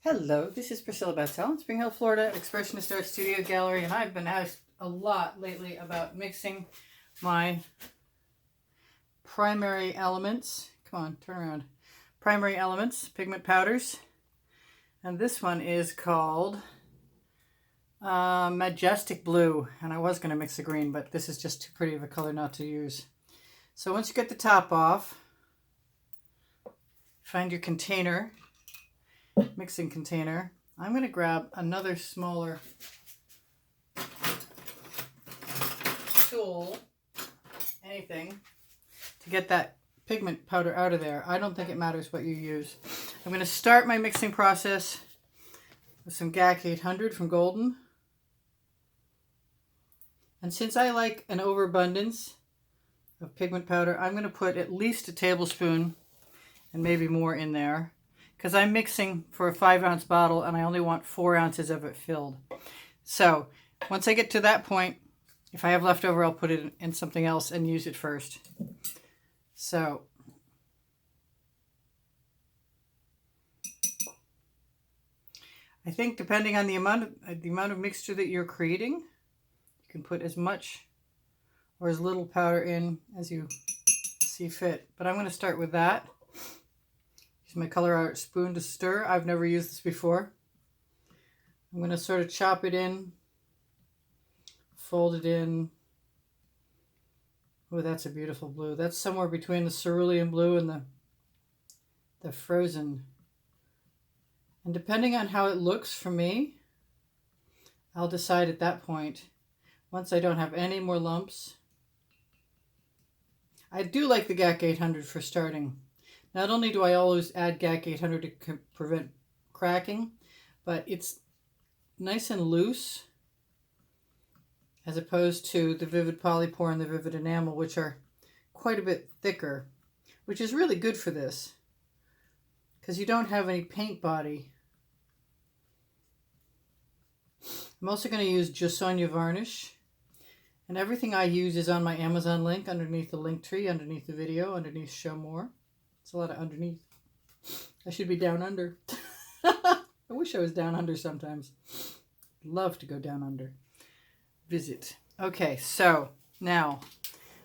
Hello, this is Priscilla Batzell in Spring Hill, Florida, Expressionist Art Studio Gallery, and I've been asked a lot lately about mixing my primary elements. Come on, turn around. Primary elements, pigment powders. And this one is called Majestic Blue. And I was going to mix the green, but this is just too pretty of a color not to use. So once you get the top off, find your container. Mixing container. I'm going to grab another smaller tool, anything, to get that pigment powder out of there. I don't think it matters what you use. I'm going to start my mixing process with some GAC 800 from Golden. And since I like an overabundance of pigment powder, I'm going to put at least a tablespoon and maybe more in there, because I'm mixing for a 5-ounce bottle and I only want 4 ounces of it filled. So once I get to that point, if I have leftover, I'll put it in something else and use it first. So I think depending on the amount of mixture that you're creating, you can put as much or as little powder in as you see fit. But I'm going to start with that. Use my color art spoon to stir. I've never used this before. I'm going to sort of chop it in, fold it in. Oh, that's a beautiful blue. That's somewhere between the cerulean blue and the frozen. And depending on how it looks for me, I'll decide at that point, once I don't have any more lumps. I do like the GAC 800 for starting. Not only do I always add GAC 800 to prevent cracking, but it's nice and loose as opposed to the Vivid Polypore and the Vivid Enamel, which are quite a bit thicker, which is really good for this because you don't have any paint body. I'm also going to use Josonia varnish, and everything I use is on my Amazon link underneath the link tree, underneath the video, underneath Show More. It's a lot of underneath. I should be down under. I wish I was down under sometimes. Love to go down under. Visit. Okay, so now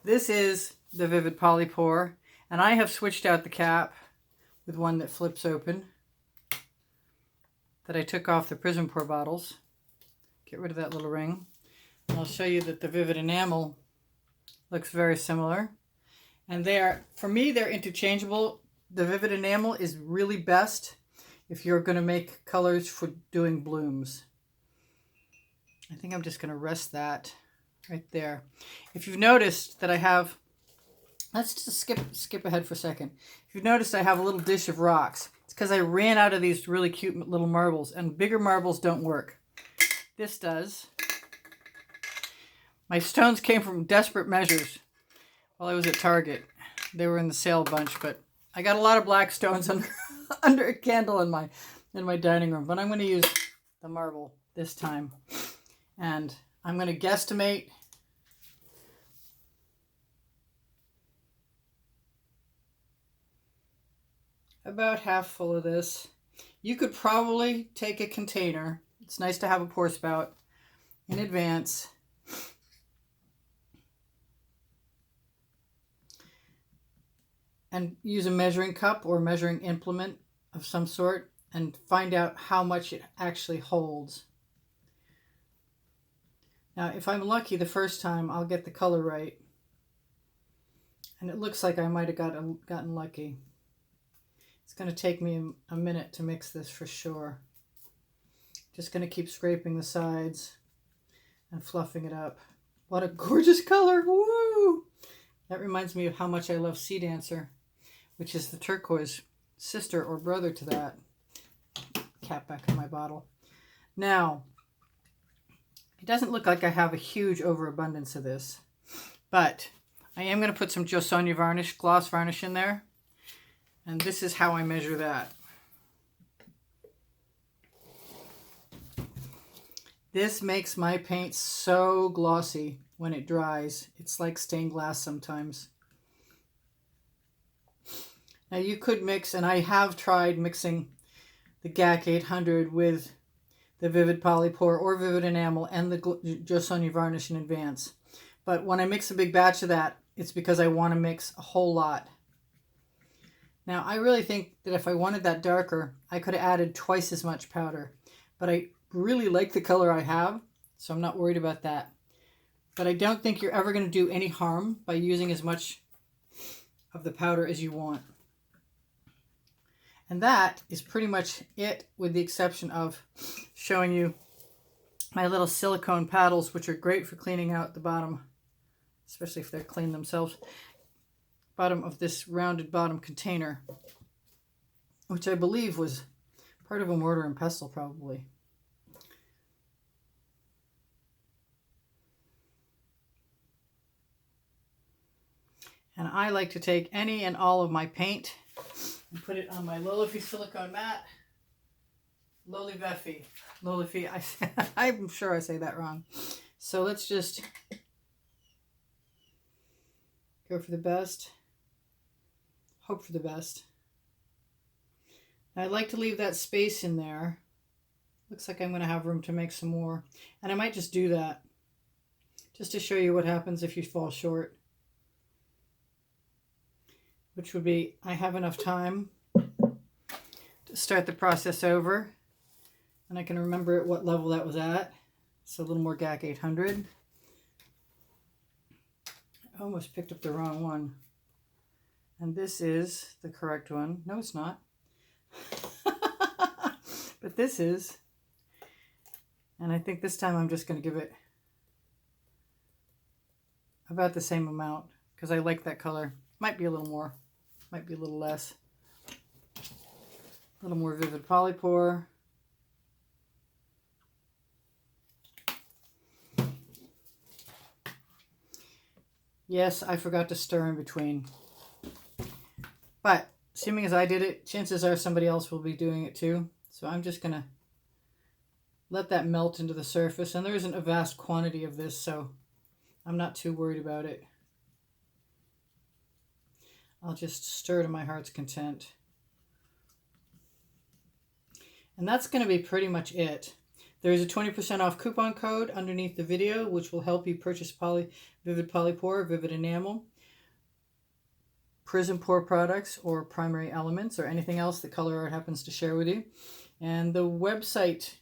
this is the Vivid Polypore, and I have switched out the cap with one that flips open that I took off the Prism Pour bottles. Get rid of that little ring. And I'll show you that the Vivid Enamel looks very similar. And for me, they're interchangeable. The Vivid Enamel is really best if you're going to make colors for doing blooms. I think I'm just going to rest that right there. If you've noticed that I have, let's just skip ahead for a second. If you've noticed I have a little dish of rocks, it's because I ran out of these really cute little marbles, and bigger marbles don't work. This does. My stones came from Desperate Measures while I was at Target. They were in the sale bunch, but I got a lot of black stones under a candle in my dining room. But I'm going to use the marble this time. And I'm going to guesstimate about half full of this. You could probably take a container. It's nice to have a pour spout in advance. And use a measuring cup or measuring implement of some sort and find out how much it actually holds. Now, if I'm lucky the first time, I'll get the color right. And it looks like I might have gotten lucky. It's going to take me a minute to mix this for sure. Just going to keep scraping the sides and fluffing it up. What a gorgeous color! Woo! That reminds me of how much I love Sea Dancer, which is the turquoise sister or brother to that. Cap back in my bottle. Now, it doesn't look like I have a huge overabundance of this, but I am going to put some Josonia varnish, gloss varnish in there, and this is how I measure that. This makes my paint so glossy when it dries. It's like stained glass sometimes. Now you could mix, and I have tried mixing the GAC 800 with the Vivid Polypore or Vivid Enamel and the Jo Sonja varnish in advance. But when I mix a big batch of that, it's because I want to mix a whole lot. Now, I really think that if I wanted that darker, I could have added twice as much powder. But I really like the color I have, so I'm not worried about that. But I don't think you're ever going to do any harm by using as much of the powder as you want. And that is pretty much it, with the exception of showing you my little silicone paddles, which are great for cleaning out the bottom, especially if they're clean themselves, bottom of this rounded bottom container, which I believe was part of a mortar and pestle probably. And I like to take any and all of my paint and put it on my Lolify silicone mat. Lolify. I'm sure I say that wrong. So let's just go for the best. Hope for the best. I like to leave that space in there. Looks like I'm going to have room to make some more. And I might just do that, just to show you what happens if you fall short. Which would be, I have enough time to start the process over. And I can remember at what level that was at. So a little more GAC 800. I almost picked up the wrong one. And this is the correct one. No, it's not. But this is. And I think this time I'm just going to give it about the same amount because I like that color. Might be a little more. Might be a little less. A little more Vivid Polypore. Yes, I forgot to stir in between. But, assuming as I did it, chances are somebody else will be doing it too. So I'm just going to let that melt into the surface. And there isn't a vast quantity of this, so I'm not too worried about it. I'll just stir to my heart's content. And that's going to be pretty much it. There is a 20% off coupon code underneath the video, which will help you purchase Vivid Polypore, Vivid Enamel, Prism Pore products, or Primary Elements, or anything else that Color Art happens to share with you. And the website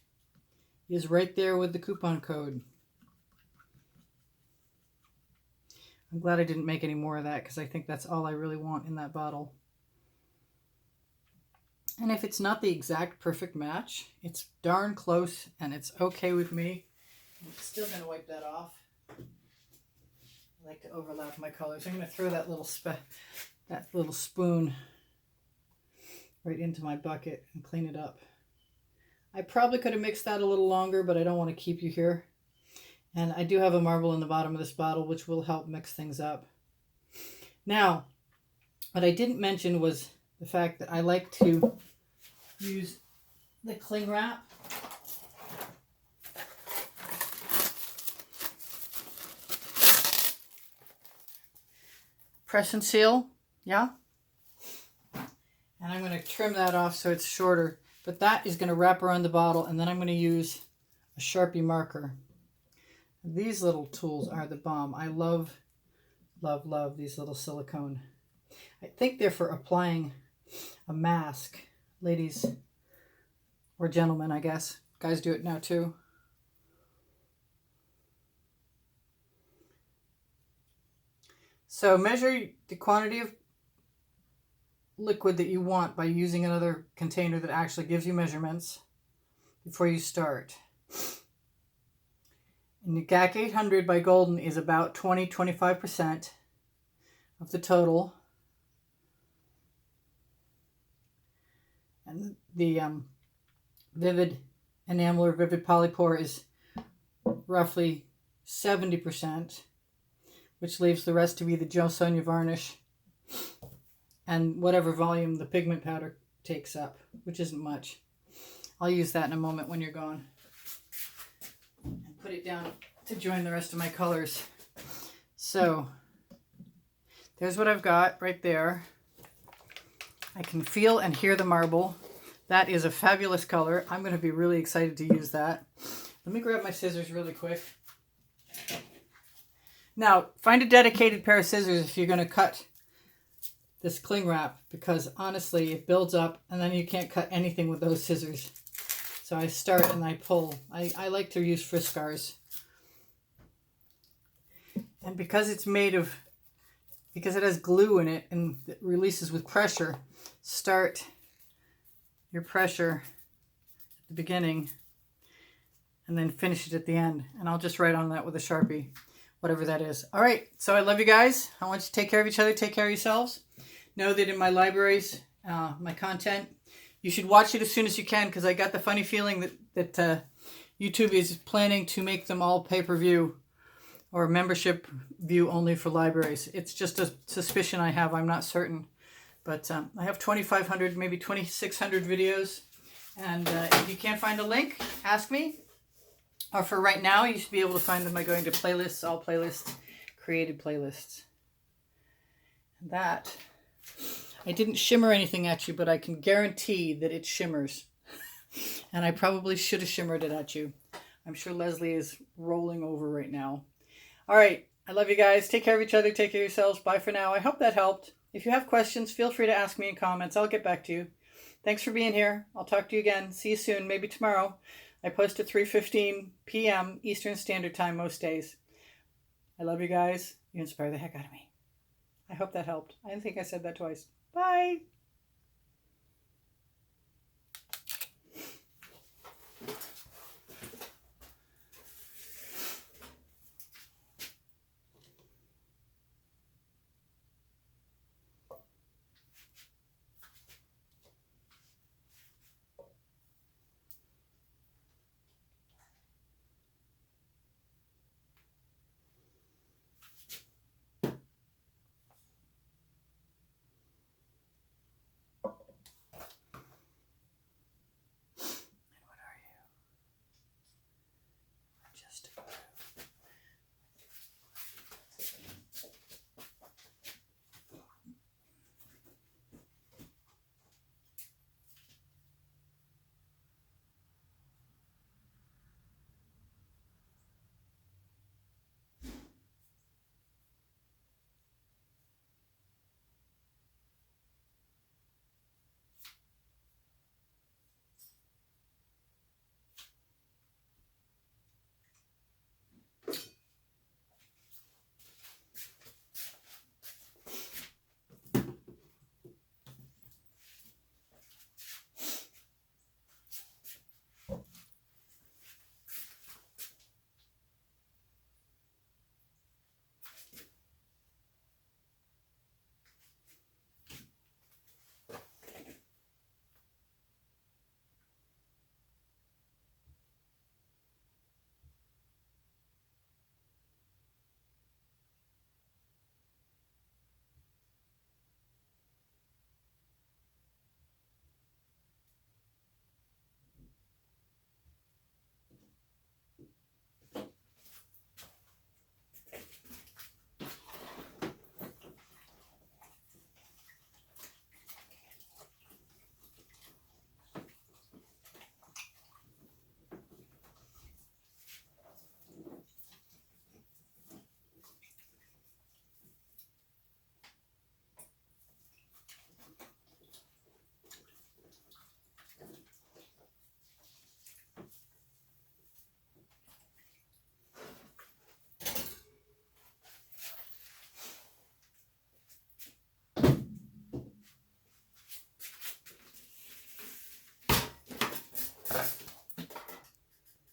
is right there with the coupon code. I'm glad I didn't make any more of that because I think that's all I really want in that bottle. And if it's not the exact perfect match, it's darn close and it's okay with me. I'm still going to wipe that off. I like to overlap my colors. I'm going to throw that little spoon right into my bucket and clean it up. I probably could have mixed that a little longer, but I don't want to keep you here. And I do have a marble in the bottom of this bottle, which will help mix things up. Now, what I didn't mention was the fact that I like to use the cling wrap. Press and seal, yeah? And I'm going to trim that off so it's shorter. But that is going to wrap around the bottle, and then I'm going to use a Sharpie marker. These little tools are the bomb. I love, love, love these little silicone. I think they're for applying a mask. Ladies or gentlemen, I guess. Guys do it now too. So measure the quantity of liquid that you want by using another container that actually gives you measurements before you start. And the GAC 800 by Golden is about 20-25% of the total. And the Vivid Enamel or Vivid Polypore is roughly 70%, which leaves the rest to be the Jo Sonja varnish and whatever volume the pigment powder takes up, which isn't much. I'll use that in a moment when you're gone. And put it down to join the rest of my colors. So, there's what I've got right there. I can feel and hear the marble. That is a fabulous color. I'm going to be really excited to use that. Let me grab my scissors really quick. Now, find a dedicated pair of scissors if you're going to cut this cling wrap, because honestly, it builds up and then you can't cut anything with those scissors. So I start and I pull. I like to use Friscars. And because it's because it has glue in it and it releases with pressure, start your pressure at the beginning and then finish it at the end. And I'll just write on that with a Sharpie, whatever that is. All right, so I love you guys. I want you to take care of each other, take care of yourselves. Know that in my libraries, my content, you should watch it as soon as you can, because I got the funny feeling that YouTube is planning to make them all pay-per-view or membership view only for libraries. It's just a suspicion I have. I'm not certain. But I have 2,500, maybe 2,600 videos. And if you can't find a link, ask me. Or for right now, you should be able to find them by going to playlists, all playlists, created playlists. And that, I didn't shimmer anything at you, but I can guarantee that it shimmers. And I probably should have shimmered it at you. I'm sure Leslie is rolling over right now. All right. I love you guys. Take care of each other. Take care of yourselves. Bye for now. I hope that helped. If you have questions, feel free to ask me in comments. I'll get back to you. Thanks for being here. I'll talk to you again. See you soon. Maybe tomorrow. I post at 3:15 p.m. Eastern Standard Time most days. I love you guys. You inspire the heck out of me. I hope that helped. I think I said that twice. Bye.